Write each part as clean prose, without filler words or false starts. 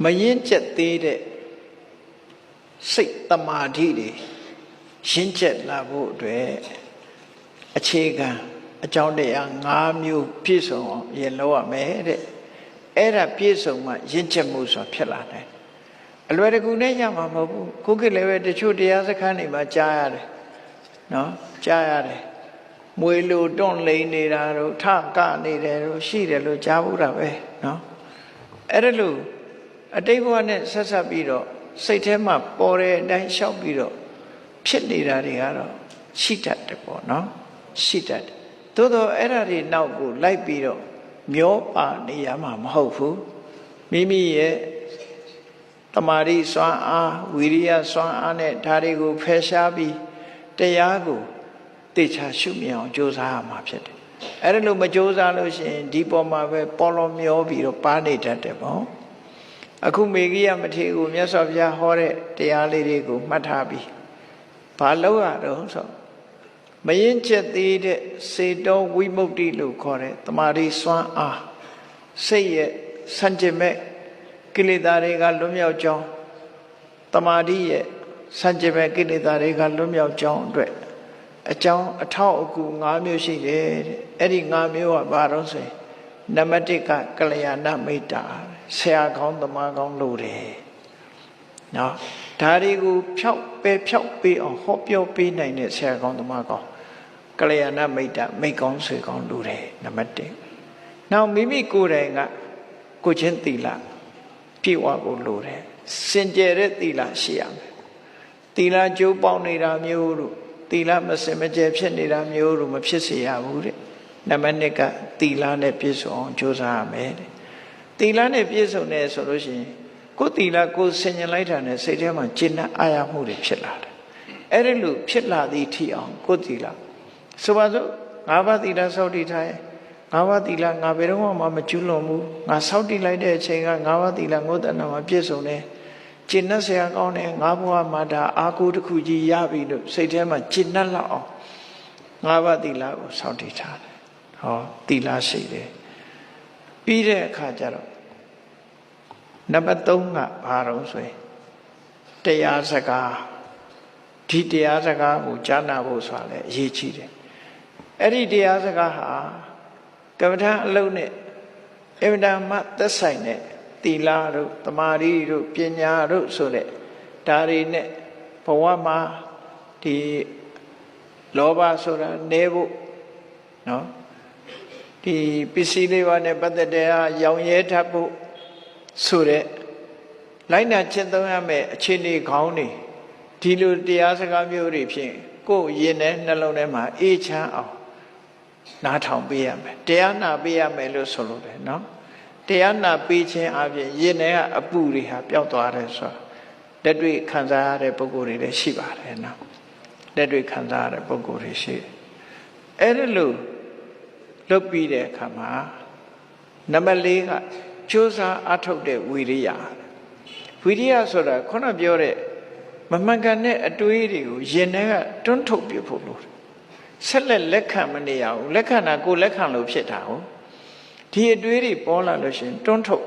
မရင်ကျက်သေးတဲ့စိတ်တမာတိတွေရင့်ကျက်လာဖို့အတွက်အခြေခံအကြောင်းတရား၅မျိုးပြည့်စုံအောင်ရင်လုပ်ရမယ်တဲ့အဲ့ဒါပြည့်စုံမှရင့်ကျက်မှုဆိုတာဖြစ်လာတယ်အလွယ်တကူနဲ့ရမှာမဟုတ်ဘူးခုခေတ်လည်းပဲတချို့တရားစခန်းတွေမှာကြားရတယ်နော်ကြားရတယ်မွေလိုတွန့်လိန်နေတာတို့ထကနေတယ်တို့ရှိတယ်လို့ကြားဘူးတာပဲနော်အဲ့ဒါလို့အတိတ်ဘဝနဲ့ဆက်ဆက်ပြီးတော့စိတ်ထဲမှာပေါ်တဲ့အတိုင်းလျှောက်ပြီးတော့ဖြစ်နေတာတွေကတော့ရှိတတ်တယ်ပေါ့နော်ရှိတတ်တယ်သို့တော့အဲ့ဒါတွေနောက်ကိုလိုက်ပြီးတော့မျောပါနေရမှာမဟုတ်ဘူးမိမိရဲ့တမာရီစွမ်းအားဝီရိယစွမ်းအားနဲ့ဒါတွေကိုဖယ်ရှားပြီးတရားကိုတေချာရှုမြင်အောင်ကြိုးစားရမှာဖြစ်တယ်အဲ့ဒါလို့မကြိုးစားလို့ရှိရင်ဒီပေါ်မှာပဲပေါ်လောမျောပြီးတော့ပါနေတတ်တယ်ပေါ့အခုမေဂိယမထေရကိုမြတ်စွာဘုရားဟောတဲ့တရားလေးတွေကိုမှတ်ထားပြီးဘာလို့ရတော့ဆိုမရင်ကျက်သေးတဲ့စေတောဝိမု ക്തി လို့ခေါ်တဲ့တမာရီစွမ်းအားစိတ်ရဲ့စံကျင်မဲ့ကိလေသာတွေကလွတ်မြောက်ကြောင်းတမာရီရဲ့စံကျင်မဲ့ကိလေသာတွေကလွတ်မြောက်ကြောင်းအတွက်အကြောင်းအထောက်အကူ၅မျိုးရှိတယ်တဲ့အဲ့ဒီ၅မျိုးကဘာတော့ဆိုရင်နံပါတ်1ကကလျာဏမိတ်တာဆရာကောင်းသမားကောင်းလို့တယ်နော်ဒါတွေကိုဖြောက်ပေးအောင်ဟောပြောပေးနိုင်တဲ့ဆရာကောင်းသမားကောင်းကလျာဏမိတ်တာမိတ်ကောင်းဆွေကောင်းလို့တယ်နံပါတ်1နောက်မိမိကိုယ်တိုင်ကကိုချင်းသီလပြည့်ဝဖို့လိုတယ်စင်ကြယ်တဲ့သီလရှိရမယ်သီလကျိုးပေါက်နေတာမျိုးတို့သီလမစင်မကြယ်ဖြစ်နေတာမျိုးတို့မဖြစ်စေရဘူးတဲ့နံပါတ်2ကသီလနဲ့ပြည့်စုံအောင်ကြိုးစားရမယ်တဲ့သီလနဲ့ပြည့်စုံတယ်ဆိုလို့ရှိရင်ကိုယ်သီလကိုယ်ဆင်ញင်လိုက်တာနဲ့စိတ်ထဲမှာကျဉ်းအားအားရမှုတွေဖြစ်လာတယ်အဲ့ဒီလိုဖြစ်လာသည့်ထိအောင်ကိုယ်သီလဆိုပါစို့၅ပါးသီလစောင့်တည်ထားရင်၅ပါးသီလငါဘယ်တော့မှမကျူးလွန်ဘူးငါစောင့်တည်လိုက်တဲ့အချိန်က၅ပါးသီလငုတ်တဏ္ဍာမှာပြည့်စုံတယ်ကျင့်တ်ဆရာကောင်းတယ်ငါဘဝမှာဒါအာကိုတစ်ခုကြီးရပြီလို့စိတ်ထဲမှာကျင့်တ်လောက်အောင်၅ပါးသီလကိုစောင့်တည်ထားတယ်ဟောသီလရှိတယ်ပြီးတဲ့အခါကျတော့နံပါတ်3ကဘာတော့ဆိုရင်တရားစကားဒီတရားစကားကိုကြားနာဖို့ဆိုတာလည်းအရေးကြီးတယ်အဲ့ဒီတရားစကားဟာကမ္မထာအလုံးနဲ့အင်မတန်မှသက်ဆိုင်တဲ့သီလတို့တမာရီတို့ပညာတို့ဆိုတဲ့ဒါတွေနဲ့ဘဝမှာဒီလောဘဆိုတာနေဖို့နော်ဒီပစ္စည်းလေးပါးနဲ့ပတ်သက်တဲ့ရောင်ရဲထပ်ဖို့ဆိုတဲ့လိုက်နာကျင့်သုံးရမယ့်အခြေအနေခေါင်းတွေဒီလိုတရားစကားမျိုးတွေဖြင့်ကိုယ်ရင်နဲ့နှလုံးထဲမှာအေးချမ်းအောင်နားထောင်ပေးရမယ်တရားနာပေးရမယ်လို့ဆိုလို့တယ်နော်တရားနာပေးခြင်းအပြင်ရင်ထဲကအပူတွေဟာပျောက်သွားတယ်ဆိုတာလက်တွေ့ခံစားရတဲ့ပုဂ္ဂိုလ်တွေလည်းရှိပါတယ်နော်လက်တွေ့ခံစားရတဲ့ပုဂ္ဂိုလ်တွေရှိတယ်အဲ့ဒါလို့လုပ်ပြီးတဲ့အခါမှာနံပါတ်4ကကြိုးစားအထုတ်တဲ့ဝီရိယဆိုတာခုနပြောတဲ့မမှန်ကန်တဲ့အတွေးတွေကိုရင်ထဲကတွန်းထုတ်ပြဖို့လို့ဆက်လက်ခံမနေရဘူးလက်ခံတာကိုလက်ခံလို့ဖြစ်တာဟုတ်ဒီအတွေးတွေပေါ်လာလို့ရှိရင်တွန်းထုတ်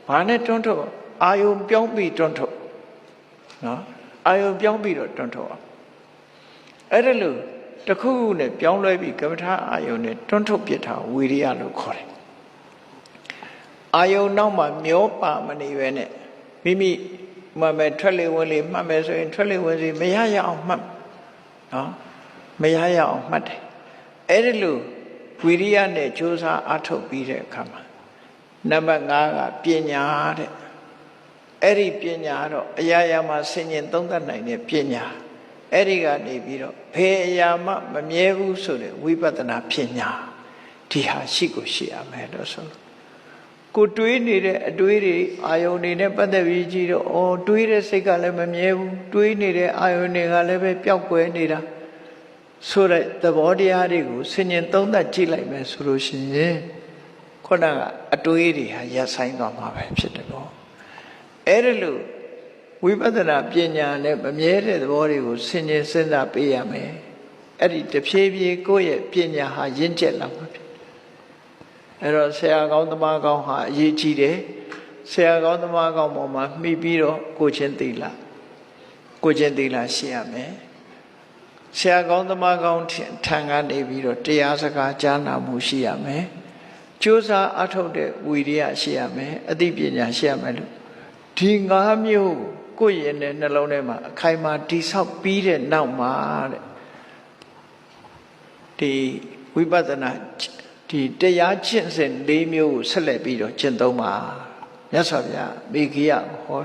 ဘာနဲ့တွန်းထုတ်အာယုံပြောင်းပြီးတွန်းထုတ်နော်အာယုံပြောင်းပြီးတော့တွန်းထုတ်အောင်အဲ့ဒါလို့တခုခုနဲ့ပြောင်းလဲပြီးကမ္မထာအာယုံနဲ့တွန်းထုတ်ပြတာဝီရိယလို့ခေါ်တယ်အာယုံနောက်မှာမျောပါမနေပဲနဲ့မိမိမှတ်မယ်ထွက်လေဝင်လေမှတ်မယ်ဆိုရင်ထွက်လေဝင်စီမရရအောင်မှတ်နော်မရရအောင်မှတ်တယ်အဲ့ဒီလိုဝီရိယနဲ့ကြိုးစားအထုတ်ပြီးတဲ့အခါမှာနံပါတ်5ကပညာတဲ့အဲ့ဒီပညာတော့အရာရာမှာဆင်ញင်သုံးသပ်နိုင်တဲ့ပညာအဲ့ဒီကနေပြီးတော့ဘယ်အရာမှမမြဲဘူးဆိုတဲ့ဝိပဿနာပညာဒီဟာရှိကိုရှိရမယ်လို့ဆိုလို့ကိုတွေးနေတဲ့အတွေးတွေအာယုန်တွေနဲ့ပတ်သက်ပြီးကြည့်တော့တွေးတဲ့စိတ်ကလည်းမမြဲဘူးတွေးနေတဲ့အာယုန်တွေကလည်းပဲပျောက်ကွယ်နေတာဆိုတဲ့သဘောတရားတွေကိုဆင်ញင်သုံးသပ်ကြည့်လိုက်မယ်ဆိုလို့ရှိရင်ခုနကအတွေးတွေဟာရပ်ဆိုင်သွားမှာပဲဖြစ်တယ်ပေါ့အဲ့ဒါလို့ဝိပဿနာပညာနဲ့မမြဲတဲ့သဘောတွေကိုဆင်ញင်စဉ်းစားပေးရမယ်အဲ့ဒီတဖြည်းဖြည်းကိုယ့်ရဲ့ပညာဟာရင့်ကျက်လာမှာဖြစ်အဲ့တော့ဆရာကောင်းသမားကောင်းဟာအရေးကြီးတယ် ဆရာကောင်းသမားကောင်းပေါ်မှာမှီပြီးတော့ကိုချင်းသီလရှိရမယ်ဆရာကောင်းသမားကောင်းထံကနေပြီးတော့တရားစကားကြားနာမှုရှိရမယ်ကြိုးစားအထောက်တဲ့ဝီရိယရှိရမယ်အသိပညာရှိရမယ်လို့ဒီ၅မျိုးကိုယ့်ရဲ့နှလုံးထဲမှာအခိုင်အမာတိဆောက်ပြီးတဲ့နောက်မှာတဲ့ဒီဝိပဿနာဒီတရားကျင့်စဉ်၄မျိုးကိုဆက်လက်ပြီးတော့ကျင့်သုံးပါမြတ်စွာဘုရားမိဂိယဟော